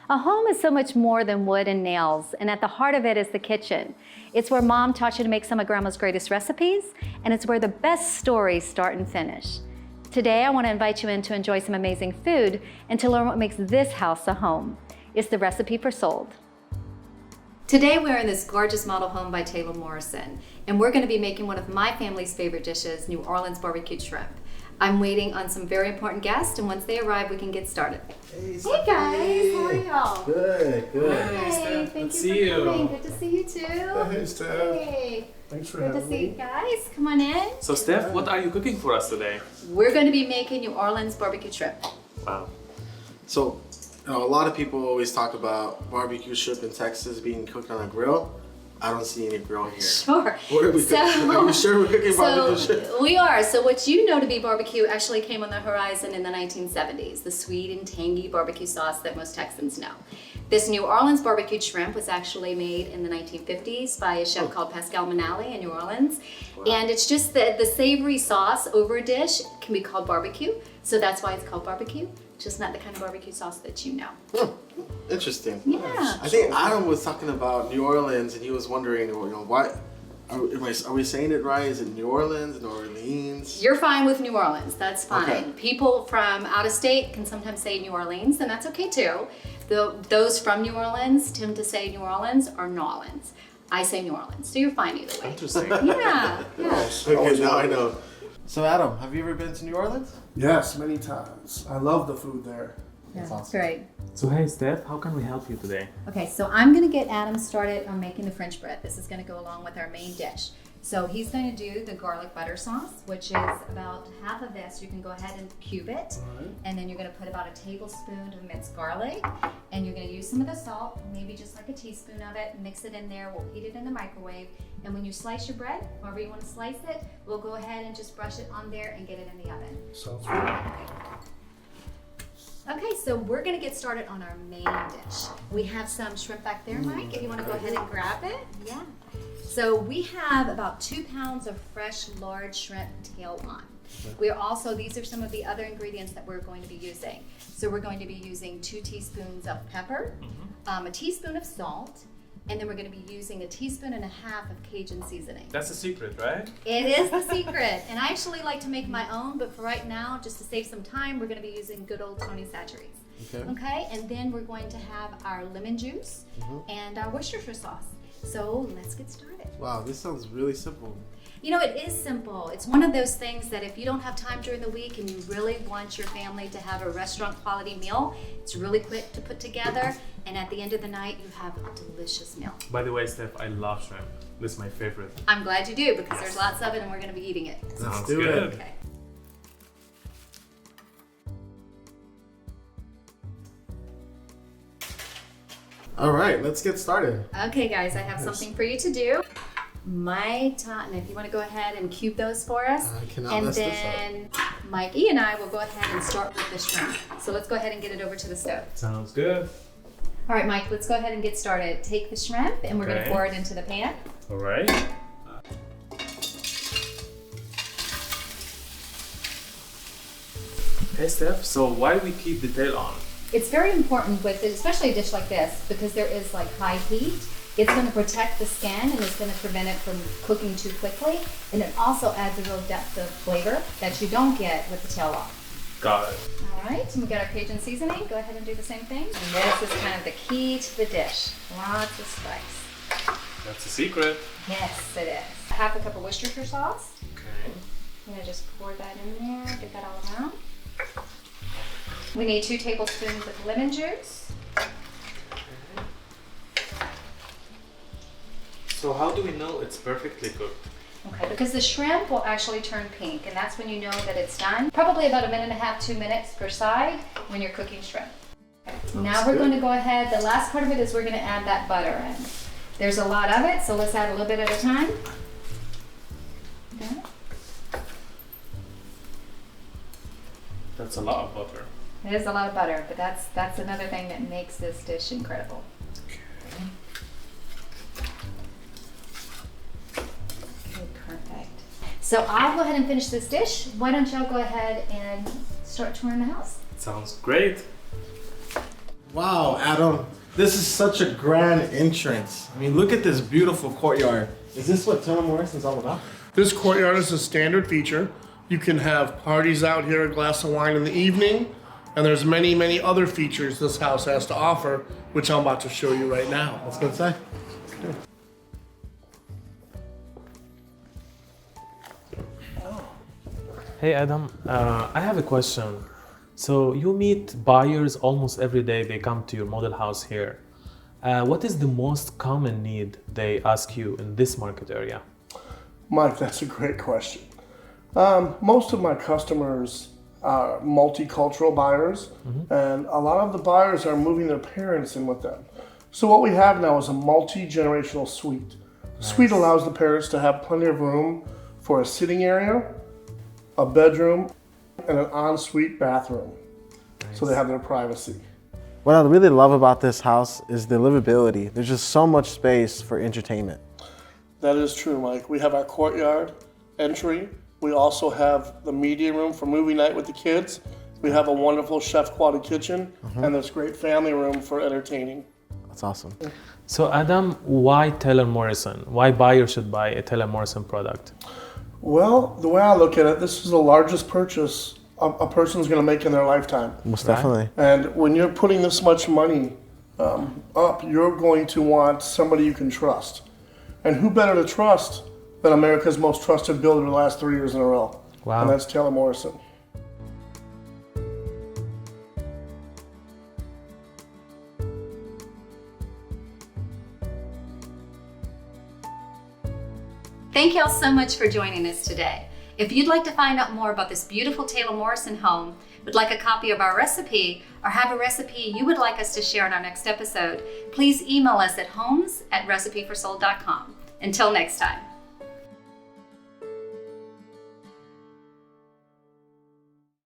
A home is so much more than wood and nails, and at the heart of it is the kitchen. It's where Mom taught you to make some of Grandma's greatest recipes, and it's where the best stories start and finish. Today, I want to invite you in to enjoy some amazing food and to learn what makes this house a home. It's the recipe for sold. Today, we're in this gorgeous model home by Taylor Morrison, and we're going to be making one of my family's favorite dishes, New Orleans BBQ Shrimp. I'm waiting on some very important guests, and once they arrive, we can get started. Hey Guys, how are y'all? Good, good. Hi, thank you for coming. Good to see you too. Hey, Steph. Hey. Thanks for Good to having see you me. guys. Come on in. So Steph, what are you cooking for us today? We're going to be making New Orleans BBQ Shrimp. Wow. So, a lot of people always talk about barbecue shrimp in Texas being cooked on a grill. I don't see any grill here. Sure. What are we cooking? Are you sure we're cooking barbecue shrimp? We are. So what you know to be barbecue actually came on the horizon in the 1970s, the sweet and tangy barbecue sauce that most Texans know. This New Orleans barbecue shrimp was actually made in the 1950s by a chef called Pascal Manali in New Orleans. Wow. And it's just that the savory sauce over a dish can be called barbecue. So that's why it's called barbecue, just not the kind of barbecue sauce that you know. Interesting. Yeah. I think Adam was talking about New Orleans, and he was wondering, why? Are we saying it right? Is it New Orleans, New Orleans? You're fine with New Orleans, that's fine. Okay. People from out of state can sometimes say New Orleans, and that's okay too. Those from New Orleans tend to say New Orleans or New Orleans. I say New Orleans, so you're fine either way. Interesting. Yeah, yeah. Okay, now I know. So Adam, have you ever been to New Orleans? Yes, many times. I love the food there. That's awesome. great. So hey Steph, how can we help you today? Okay, so I'm gonna get Adam started on making the French bread. This is gonna go along with our main dish. So he's going to do the garlic butter sauce, which is about half of this. You can go ahead and cube it. Right. And then you're going to put about a tablespoon of minced garlic. And you're going to use some of the salt, maybe just like a teaspoon of it. Mix it in there. We'll heat it in the microwave. And when you slice your bread, however you want to slice it, we'll go ahead and just brush it on there and get it in the oven. Sounds good. Okay, so we're going to get started on our main dish. We have some shrimp back there, Mike, if you want to go ahead and grab it. Yeah. So we have about 2 pounds of fresh, large shrimp tail on. These are some of the other ingredients that we're going to be using. So we're going to be using 2 teaspoons of pepper, a teaspoon of salt, and then we're going to be using 1.5 teaspoons of Cajun seasoning. That's the secret, right? It is the secret. And I actually like to make my own, but for right now, just to save some time, we're going to be using good old Tony Chachere's. Okay, and then we're going to have our lemon juice and our Worcestershire sauce. So let's get started. Wow, this sounds really simple. You know, it is simple. It's one of those things that if you don't have time during the week and you really want your family to have a restaurant quality meal, it's really quick to put together. And at the end of the night, you have a delicious meal. By the way, Steph, I love shrimp. This is my favorite. I'm glad you do because there's lots of it and we're going to be eating it. Sounds do it. good. Okay. All right, let's get started. Okay, guys, I have something for you to do. And if you want to go ahead and cube those for us. I cannot and mess this then Mikey and I will go ahead and start with the shrimp. So let's go ahead and get it over to the stove. Sounds good. All right, Mike, let's go ahead and get started. Take the shrimp and we're going to Okay. pour it into the pan. All right. Hey Steph, so why do we keep the tail on? It's very important with it, especially a dish like this, because there is like high heat. It's going to protect the skin and it's going to prevent it from cooking too quickly. And it also adds a real depth of flavor that you don't get with the tail off. Got it. All right, and we got our Cajun seasoning. Go ahead and do the same thing. And this is kind of the key to the dish. Lots of spice. That's the secret. Yes, it is. 1/2 cup of Worcestershire sauce. Okay. I'm gonna just pour that in there, get that all around. We need 2 tablespoons of lemon juice. So how do we know it's perfectly cooked? Okay, because the shrimp will actually turn pink, and that's when you know that it's done. Probably about 1.5 to 2 minutes per side when you're cooking shrimp. Okay. Now we're going to go ahead, the last part of it is we're going to add that butter in. There's a lot of it, so let's add a little bit at a time. Okay. That's a lot of butter. It is a lot of butter, but that's another thing that makes this dish incredible. Okay, perfect. So I'll go ahead and finish this dish. Why don't y'all go ahead and start touring the house? Sounds great. Wow, Adam, this is such a grand entrance. I mean, look at this beautiful courtyard. Is this what Taylor Morrison's all about? This courtyard is a standard feature. You can have parties out here, a glass of wine in the evening, and there's many, many other features this house has to offer, which I'm about to show you right now. Let's go inside. Hey Adam, I have a question. So you meet buyers almost every day. They come to your model house here. What is the most common need they ask you in this market area? Mike, that's a great question. Most of my customers are multicultural buyers, and a lot of the buyers are moving their parents in with them. So what we have now is a multi-generational suite. The suite allows the parents to have plenty of room for a sitting area, a bedroom, and an ensuite bathroom. So they have their privacy. What I really love about this house is the livability. There's just so much space for entertainment. That is true, Mike. We have our courtyard entry. We also have the media room for movie night with the kids. We have a wonderful chef quality kitchen, and there's great family room for entertaining. That's awesome. So Adam, why Taylor Morrison? Why buyers should buy a Taylor Morrison product? Well, the way I look at it, this is the largest purchase a person's going to make in their lifetime. Most definitely. And when you're putting this much money up, you're going to want somebody you can trust. And who better to trust than America's most trusted builder the last 3 years in a row? Wow. And that's Taylor Morrison. Thank y'all so much for joining us today. If you'd like to find out more about this beautiful Taylor Morrison home, would like a copy of our recipe, or have a recipe you would like us to share in our next episode, please email us at homes@recipeforsold.com. Until next time.